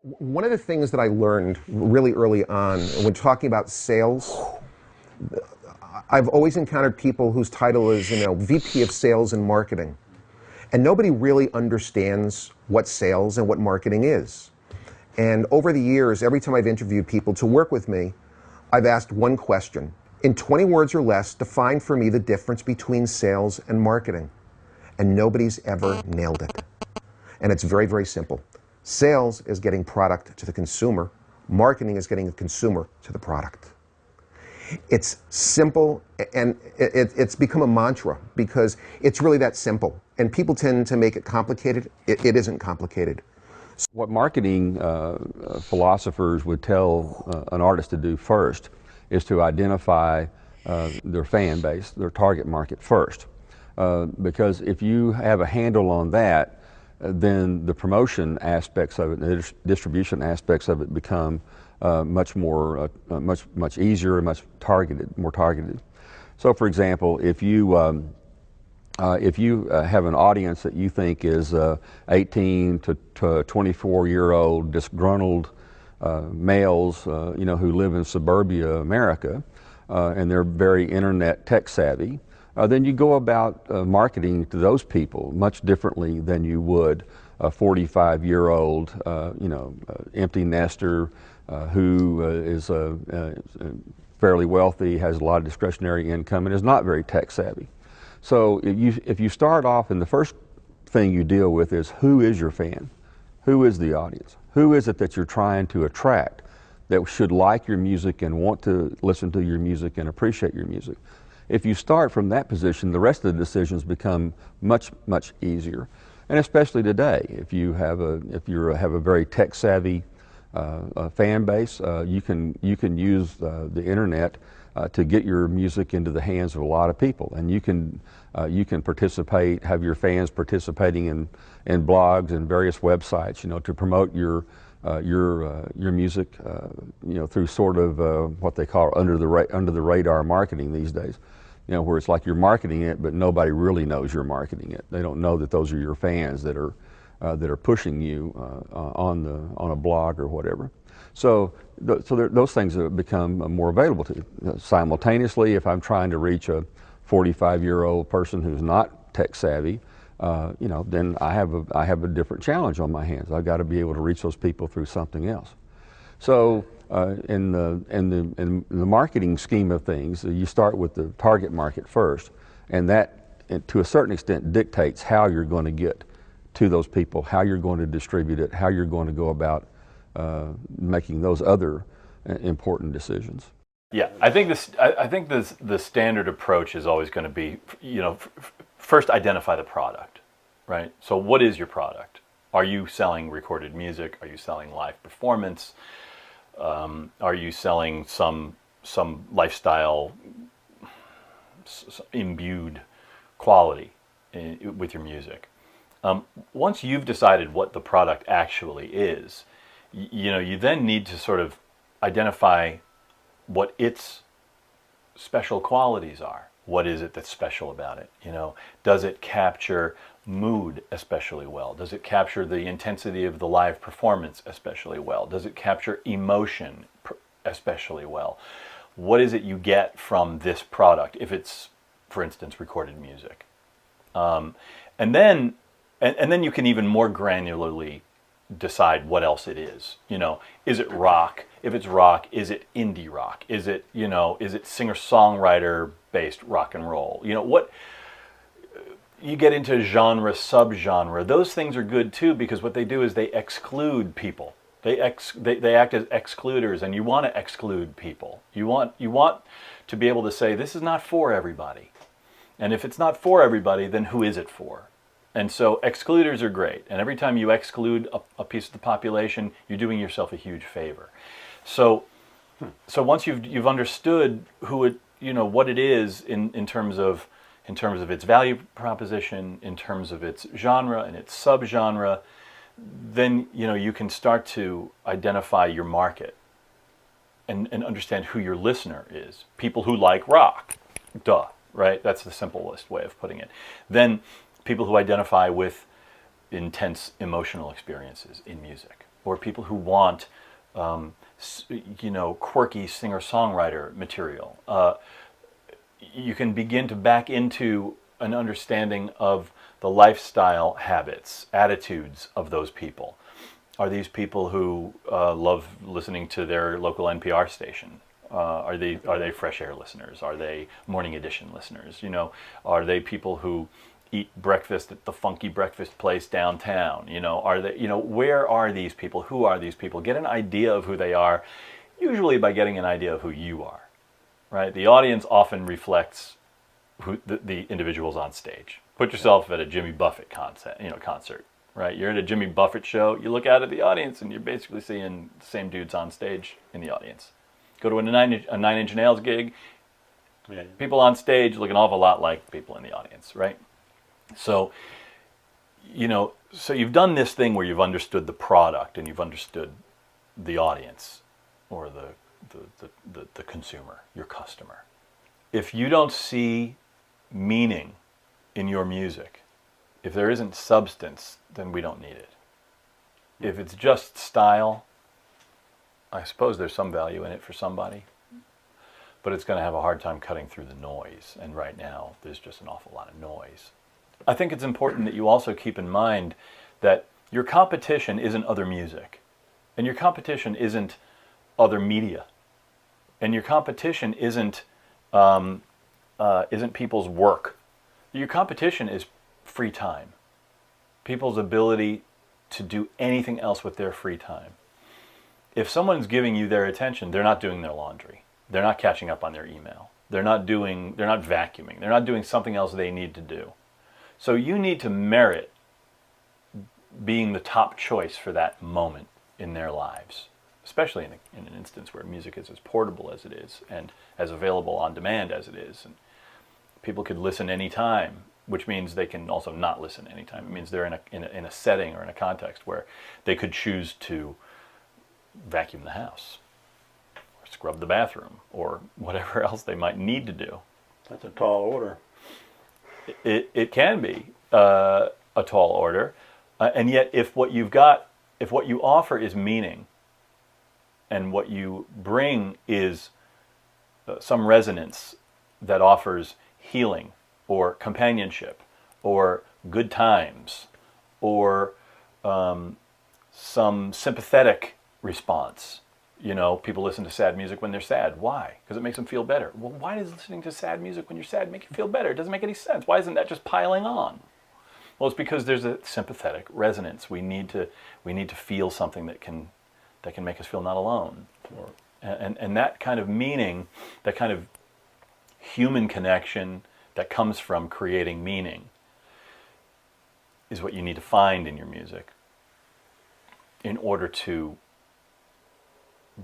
One of the things that I learned really early on when talking about sales, I've always encountered people whose title is, VP of Sales and Marketing. And nobody really understands what sales and what marketing is. And over the years, every time I've interviewed people to work with me, I've asked one question. In 20 words or less, define for me the difference between sales and marketing. And nobody's ever nailed it. And it's very, very simple. Sales is getting product to the consumer. Marketing is getting the consumer to the product. It's simple, and it's become a mantra because it's really that simple. And people tend to make it complicated. It isn't complicated. What marketing philosophers would tell an artist to do first is to identify their fan base, their target market first. Because if you have a handle on that, then the promotion aspects of it, the distribution aspects of it become much easier and more targeted. So, for example, if you have an audience that you think is 18 to 24-year-old disgruntled males, who live in suburbia America, and they're very internet tech savvy, then you go about marketing to those people much differently than you would a 45-year-old, empty nester who is fairly wealthy, has a lot of discretionary income, and is not very tech savvy. So if you start off, and the first thing you deal with is who is your fan? Who is the audience? Who is it that you're trying to attract that should like your music and want to listen to your music and appreciate your music? If you start from that position, the rest of the decisions become much, much easier. And especially today, if you have a very tech savvy fan base, you can use the internet to get your music into the hands of a lot of people, and you can participate, have your fans participating in blogs and various websites, to promote your music, through sort of what they call under the radar marketing these days. Where it's like you're marketing it, but nobody really knows you're marketing it. They don't know that those are your fans that are pushing you on a blog or whatever. So those things have become more available to you. Simultaneously, if I'm trying to reach a 45-year-old person who's not tech savvy, then I have a different challenge on my hands. I've got to be able to reach those people through something else. So in the marketing scheme of things, you start with the target market first, and that, to a certain extent, dictates how you're going to get to those people, how you're going to distribute it, how you're going to go about making those other important decisions. Yeah, I think the standard approach is always going to be, first identify the product, right? So what is your product? Are you selling recorded music? Are you selling live performance? Are you selling some lifestyle imbued quality with your music? Once you've decided what the product actually is, you then need to sort of identify what its special qualities are. What is it that's special about it? Does it capture mood especially well? Does it capture the intensity of the live performance especially well? Does it capture emotion especially well? What is it you get from this product if it's, for instance, recorded music? And then you can even more granularly decide what else it is. Is it rock? If it's rock, is it indie rock? Is it singer-songwriter based rock and roll? What you get into genre, subgenre, those things are good too, because what they do is they exclude people. They act as excluders, and you want to exclude people. You want to be able to say, this is not for everybody. And if it's not for everybody, then who is it for? And so excluders are great. And every time you exclude a piece of the population, you're doing yourself a huge favor. So once you've understood what it is in terms of its value proposition, in terms of its genre and its subgenre, then you can start to identify your market and understand who your listener is. People who like rock, duh, right? That's the simplest way of putting it. Then people who identify with intense emotional experiences in music. or people who want, quirky singer-songwriter material. You can begin to back into an understanding of the lifestyle habits, attitudes of those people. Are these people who love listening to their local NPR station? Are they fresh air listeners? Are they morning edition listeners? Are they people who eat breakfast at the funky breakfast place downtown? Are they? Where are these people? Who are these people? Get an idea of who they are, usually by getting an idea of who you are. Right? The audience often reflects who the individuals on stage. Put yourself at a Jimmy Buffett concert. Right? You're at a Jimmy Buffett show. You look out at the audience, and you're basically seeing the same dudes on stage in the audience. Go to a Nine Inch Nails gig. Yeah. People on stage look an awful lot like people in the audience, right? So, so you've done this thing where you've understood the product and you've understood the audience, or the consumer, your customer. If you don't see meaning in your music, if there isn't substance, then we don't need it. If it's just style, I suppose there's some value in it for somebody, but it's going to have a hard time cutting through the noise, and right now there's just an awful lot of noise. I think it's important that you also keep in mind that your competition isn't other music, and your competition isn't other media, and your competition isn't people's work. Your competition is free time, people's ability to do anything else with their free time. If someone's giving you their attention, they're not doing their laundry, they're not catching up on their email, they're not vacuuming, they're not doing something else they need to do. So you need to merit being the top choice for that moment in their lives, especially in an instance where music is as portable as it is and as available on demand as it is. And people could listen anytime, which means they can also not listen anytime. It means they're in a setting or in a context where they could choose to vacuum the house, or scrub the bathroom, or whatever else they might need to do. That's a tall order. It can be a tall order, and yet if what you offer is meaning, and what you bring is some resonance that offers healing, or companionship, or good times, or some sympathetic response. People listen to sad music when they're sad. Why? Because it makes them feel better. Well, why does listening to sad music when you're sad make you feel better? It doesn't make any sense. Why isn't that just piling on? Well, it's because there's a sympathetic resonance. We need to feel something that can make us feel not alone. And that kind of meaning, that kind of human connection that comes from creating meaning, is what you need to find in your music in order to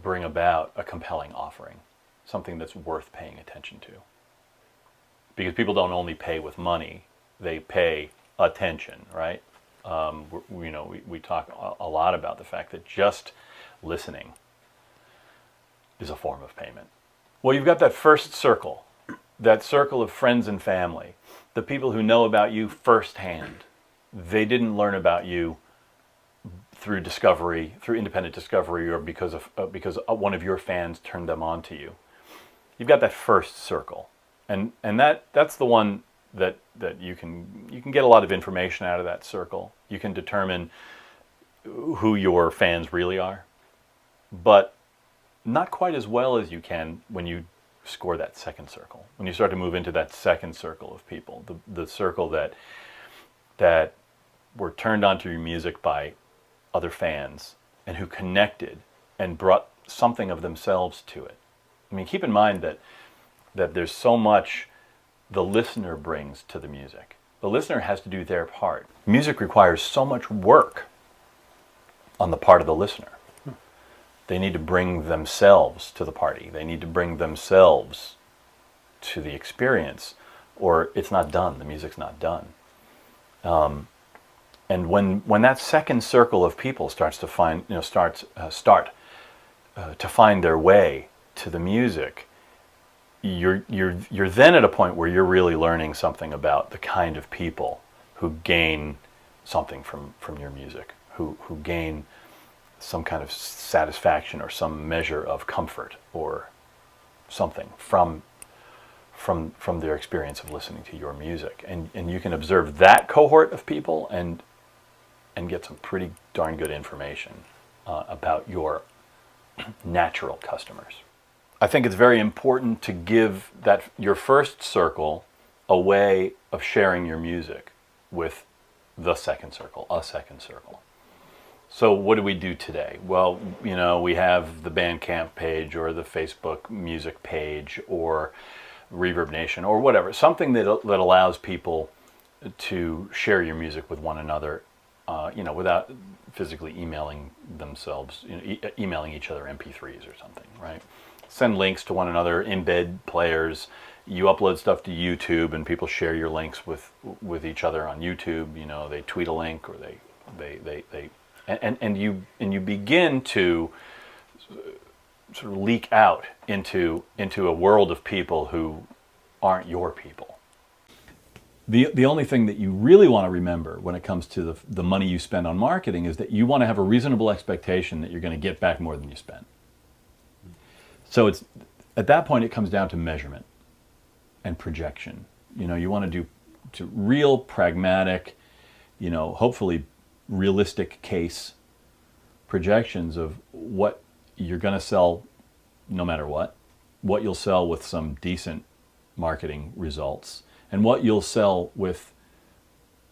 bring about a compelling offering, something that's worth paying attention to. Because people don't only pay with money, they pay attention, right? We talk a lot about the fact that just listening is a form of payment. Well, you've got that first circle, that circle of friends and family, the people who know about you firsthand. They didn't learn about you through discovery, through independent discovery, or because one of your fans turned them on to you. You've got that first circle, and that's the one that you can get a lot of information out of that circle. You can determine who your fans really are, but not quite as well as you can when you score that second circle. When you start to move into that second circle of people, the circle that were turned onto your music by other fans, and who connected and brought something of themselves to it. I mean, keep in mind that there's so much the listener brings to the music. The listener has to do their part. Music requires so much work on the part of the listener. They need to bring themselves to the party. They need to bring themselves to the experience, or it's not done. The music's not done. And when that second circle of people starts to find their way to the music, you're then at a point where you're really learning something about the kind of people who gain something from your music, who gain some kind of satisfaction or some measure of comfort or something from their experience of listening to your music. And you can observe that cohort of people and get some pretty darn good information about your natural customers. I think it's very important to give your first circle a way of sharing your music with the second circle, a second circle. So what do we do today? Well, we have the Bandcamp page or the Facebook music page or Reverb Nation or whatever, something that allows people to share your music with one another, without physically emailing themselves, emailing each other MP3s or something, right? Send links to one another, embed players. You upload stuff to YouTube, and people share your links with each other on YouTube. They tweet a link, or you begin to sort of leak out into a world of people who aren't your people. The only thing that you really want to remember when it comes to the money you spend on marketing is that you want to have a reasonable expectation that you're going to get back more than you spent. So at that point it comes down to measurement and projection. You want to do real pragmatic, hopefully realistic case projections of what you're going to sell no matter what you'll sell with some decent marketing results, and what you'll sell with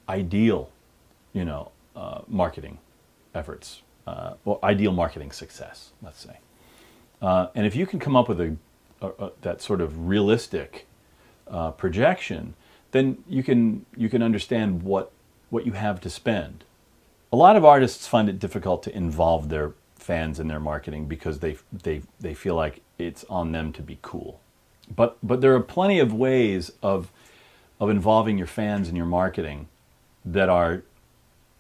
ideal, marketing efforts, or ideal marketing success, let's say. And if you can come up with that sort of realistic projection, then you can understand what you have to spend. A lot of artists find it difficult to involve their fans in their marketing because they feel like it's on them to be cool. But there are plenty of ways of involving your fans in your marketing that are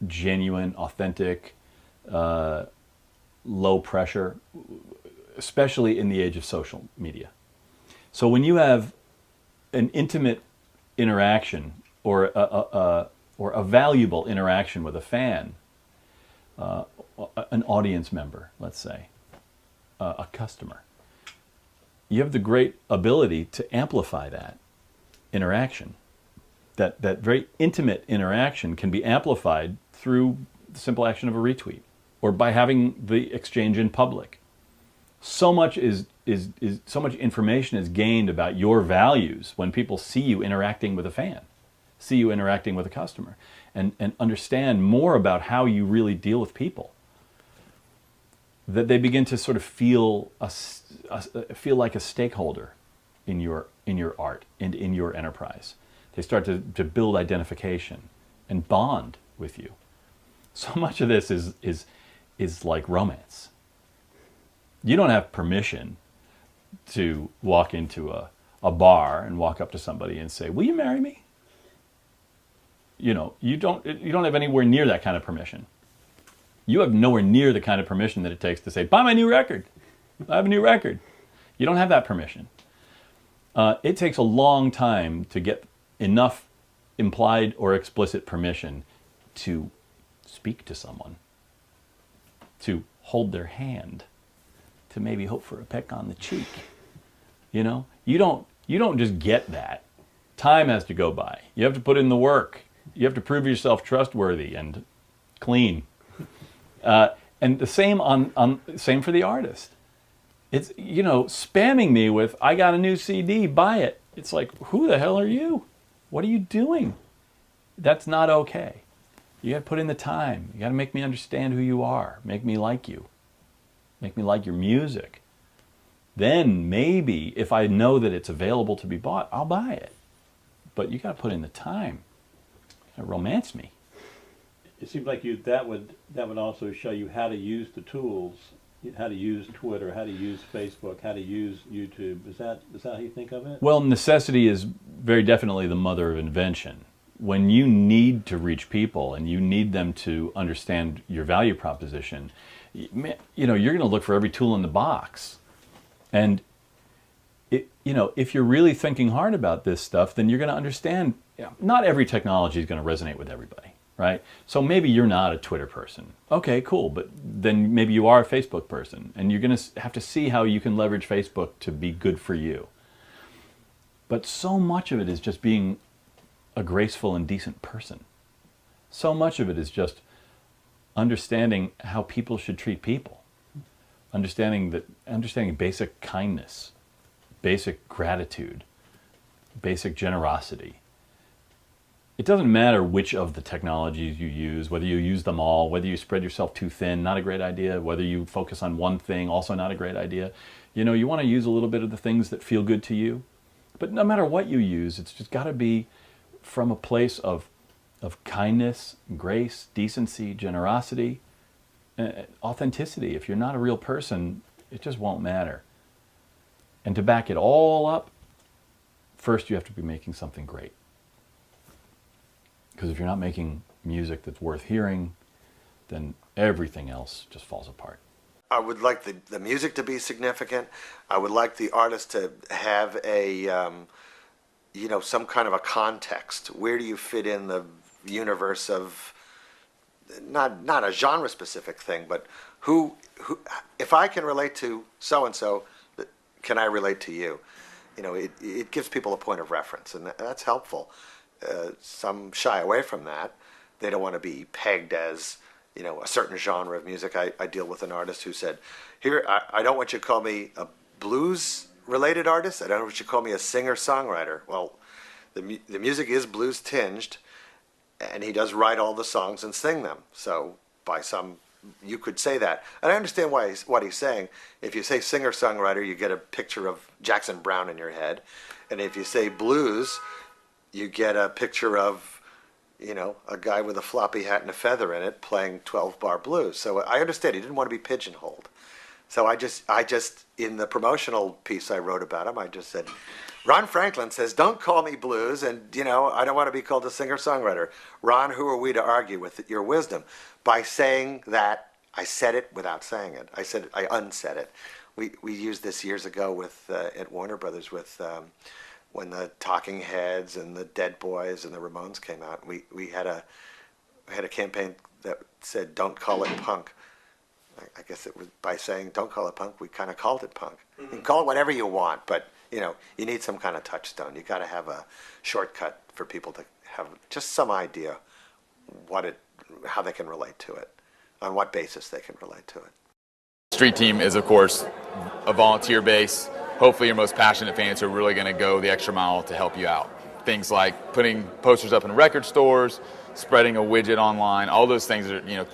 genuine, authentic, low pressure, especially in the age of social media. So when you have an intimate interaction or a valuable interaction with a fan, an audience member, let's say, a customer, you have the great ability to amplify that interaction. That very intimate interaction can be amplified through the simple action of a retweet or by having the exchange in public. So much so much information is gained about your values when people see you interacting with a fan, see you interacting with a customer, and understand more about how you really deal with people. That they begin to sort of feel like a stakeholder in your art and in your enterprise. They start to build identification and bond with you. So much of this is like romance. You don't have permission to walk into a bar and walk up to somebody and say, "Will you marry me?" You don't have anywhere near that kind of permission. You have nowhere near the kind of permission that it takes to say, "Buy my new record. I have a new record." You don't have that permission. It takes a long time to get enough implied or explicit permission to speak to someone, to hold their hand, to maybe hope for a peck on the cheek. You don't just get that. Time has to go by. You have to put in the work. You have to prove yourself trustworthy and clean. And the same same for the artist. It's spamming me with, "I got a new CD, buy it." It's like, who the hell are you? What are you doing? That's not okay. You got to put in the time. You got to make me understand who you are. Make me like you. Make me like your music. Then maybe if I know that it's available to be bought, I'll buy it. But you got to put in the time. Romance me. It seems like that would also show you how to use the tools, how to use Twitter, how to use Facebook, how to use YouTube. Is that how you think of it? Well, necessity is very definitely the mother of invention. When you need to reach people and you need them to understand your value proposition, you're going to look for every tool in the box. And if you're really thinking hard about this stuff, then you're going to understand not every technology is going to resonate with everybody. right? So maybe you're not a Twitter person. Okay, cool, but then maybe you are a Facebook person, and you're going to have to see how you can leverage Facebook to be good for you. But so much of it is just being a graceful and decent person. So much of it is just understanding how people should treat people. Understanding basic kindness, basic gratitude, basic generosity. It doesn't matter which of the technologies you use, whether you use them all, whether you spread yourself too thin, not a great idea, whether you focus on one thing, also not a great idea. You know, you want to use a little bit of the things that feel good to you, but no matter what you use, it's just got to be from a place of kindness, grace, decency, generosity, authenticity. If you're not a real person, it just won't matter. And to back it all up, first you have to be making something great. Because if you're not making music that's worth hearing, then everything else just falls apart. I would like the music to be significant. I would like the artist to have a, some kind of a context. Where do you fit in the universe of, not a genre-specific thing, but who, if I can relate to so-and-so, can I relate to you? You know, it gives people a point of reference, and that's helpful. Some shy away from that. They don't want to be pegged as, a certain genre of music. I deal with an artist who said, here, I don't want you to call me a blues-related artist. I don't want you to call me a singer-songwriter. Well, the music is blues-tinged, and he does write all the songs and sing them. So you could say that. And I understand what he's saying. If you say singer-songwriter, you get a picture of Jackson Browne in your head. And if you say blues, you get a picture of, a guy with a floppy hat and a feather in it playing 12-bar blues. So I understand he didn't want to be pigeonholed. So I just, in the promotional piece I wrote about him, I just said, Ron Franklin says, don't call me blues, and, I don't want to be called a singer-songwriter. Ron, who are we to argue with your wisdom? By saying that, I said it without saying it. I unsaid it. We used this years ago with at Warner Brothers with when the Talking Heads and the Dead Boys and the Ramones came out. We had a campaign that said, don't call it punk. I guess it was by saying, don't call it punk, we kind of called it punk. You can call it whatever you want, but you need some kind of touchstone. You got to have a shortcut for people to have just some idea how they can relate to it, on what basis they can relate to it. Street Team is, of course, a volunteer base. Hopefully your most passionate fans who are really going to go the extra mile to help you out. Things like putting posters up in record stores, spreading a widget online, all those things are,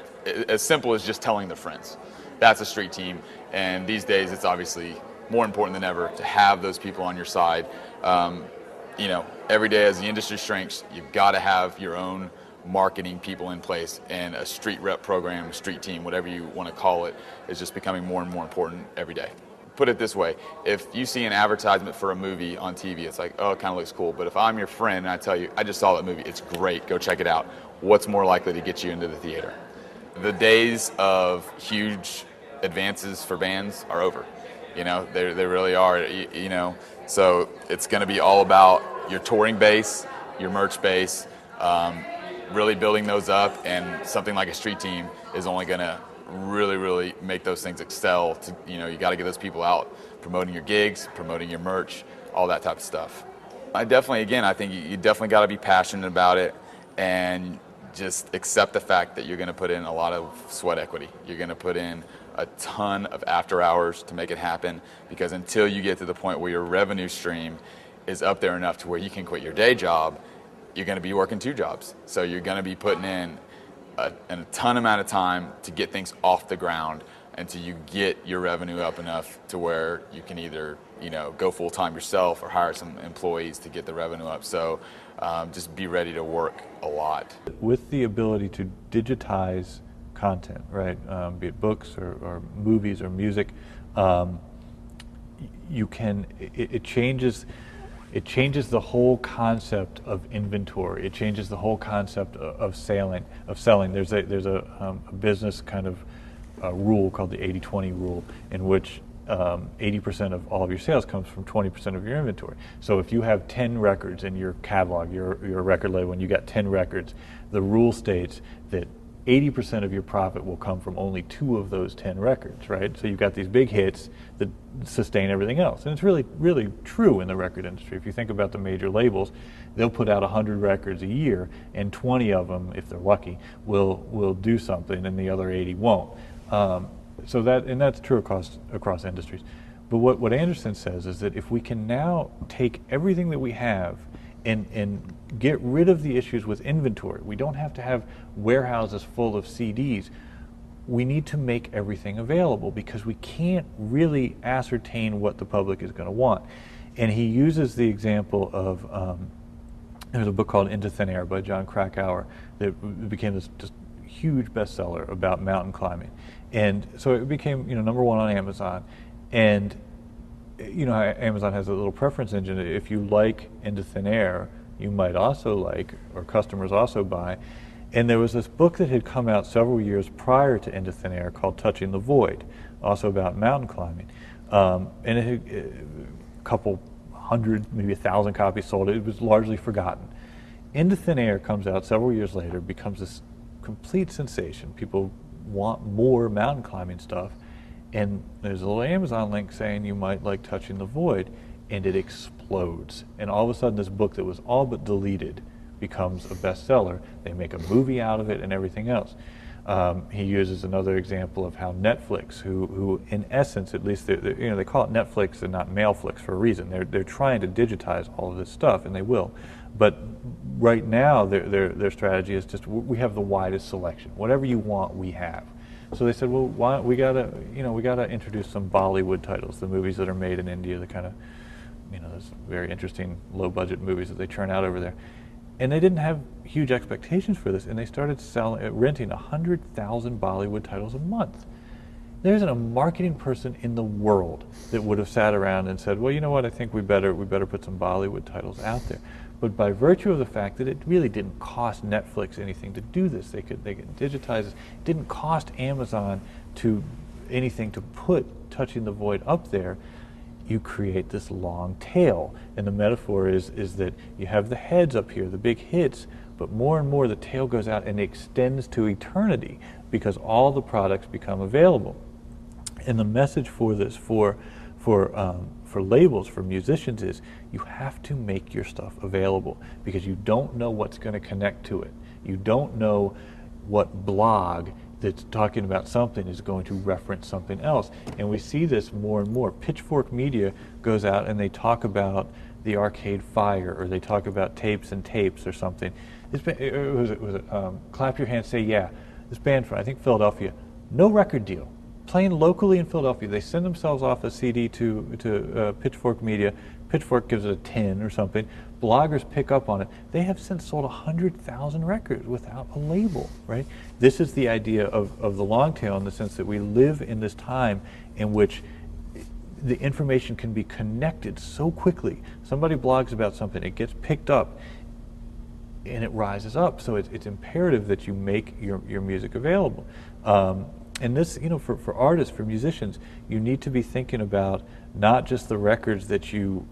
as simple as just telling their friends. That's a street team, and these days it's obviously more important than ever to have those people on your side. Every day as the industry shrinks, you've got to have your own marketing people in place, and a street rep program, a street team, whatever you want to call it, is just becoming more and more important every day. Put it this way, if you see an advertisement for a movie on TV, it's like, oh, it kind of looks cool, but if I'm your friend and I tell you, I just saw that movie, it's great, go check it out, what's more likely to get you into the theater? The days of huge advances for bands are over. They really are, so it's going to be all about your touring base, your merch base, really building those up, and something like a street team is only going to really make those things excel. You got to get those people out promoting your gigs, promoting your merch, all that type of stuff. I think you definitely got to be passionate about it, and just accept the fact that you're going to put in a lot of sweat equity. You're going to put in a ton of after hours to make it happen, because until you get to the point where your revenue stream is up there enough to where you can quit your day job, you're going to be working 2 jobs. So you're going to be putting in a ton amount of time to get things off the ground until you get your revenue up enough to where you can either go full-time yourself or hire some employees to get the revenue up. So just be ready to work a lot. With the ability to digitize content, right, be it books or movies or music, it changes the whole concept of inventory. It changes the whole concept of selling. There's a business kind of rule called the 80-20 rule, in which 80% of all of your sales comes from 20% of your inventory. So if you have 10 records in your catalog, your record label, and you got 10 records, the rule states that 80% of your profit will come from only 2 of those 10 records, right? So you've got these big hits that sustain everything else. And it's really, really true in the record industry. If you think about the major labels, they'll put out 100 records a year, and 20 of them, if they're lucky, will do something, and the other 80 won't. So that's true across industries. But what Anderson says is that if we can now take everything that we have and get rid of the issues with inventory, we don't have to have warehouses full of CDs. We need to make everything available because we can't really ascertain what the public is going to want. And he uses the example of, there's a book called Into Thin Air by John Krakauer that became this just huge bestseller about mountain climbing. And so it became, #1 on Amazon. And Amazon has a little preference engine. If you like Into Thin Air, you might also like, or customers also buy. And there was this book that had come out several years prior to Into Thin Air called Touching the Void, also about mountain climbing. And it had a couple hundred, maybe 1,000 copies sold. It was largely forgotten. Into Thin Air comes out several years later, becomes this complete sensation. People want more mountain climbing stuff. And there's a little Amazon link saying you might like Touching the Void, and it explodes. And all of a sudden this book that was all but deleted becomes a bestseller. They make a movie out of it and everything else. He uses another example of how Netflix, who in essence, at least, they call it Netflix and not Mailflix for a reason. They're trying to digitize all of this stuff, and they will. But right now, their strategy is just we have the widest selection. Whatever you want, we have. So they said, well, we gotta introduce some Bollywood titles, the movies that are made in India, the kind of, those very interesting low-budget movies that they churn out over there. And they didn't have huge expectations for this, and they started renting 100,000 Bollywood titles a month. There isn't a marketing person in the world that would have sat around and said, well, you know what, I think we better put some Bollywood titles out there. But by virtue of the fact that it really didn't cost Netflix anything to do this, they could digitize this. It didn't cost Amazon anything to put Touching the Void up there. You create this long tail, and the metaphor is that you have the heads up here, the big hits, but more and more the tail goes out and extends to eternity because all the products become available. And the message for this, for labels, for musicians, is you have to make your stuff available because you don't know what's going to connect to it. You don't know what blog that's talking about something is going to reference something else. And we see this more and more. Pitchfork Media goes out and they talk about the Arcade Fire, or they talk about Tapes and Tapes or something. Was it Clap Your Hands, Say Yeah. This band from, I think, Philadelphia, no record deal. Playing locally in Philadelphia. They send themselves off a CD to Pitchfork Media. Pitchfork gives it a 10 or something. Bloggers pick up on it. They have since sold 100,000 records without a label, right? This is the idea of the long tail, in the sense that we live in this time in which the information can be connected so quickly. Somebody blogs about something, it gets picked up, and it rises up. So it's imperative that you make your music available. And this, for artists, for musicians, you need to be thinking about not just the records that you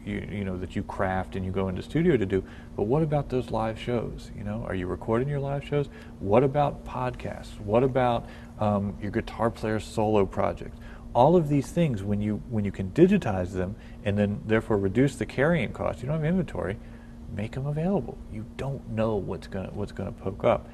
craft and you go into studio to do, but what about those live shows? Are you recording your live shows? What about podcasts? What about your guitar player's solo project? All of these things, when you can digitize them and then therefore reduce the carrying cost, you don't have inventory, make them available. You don't know what's gonna poke up.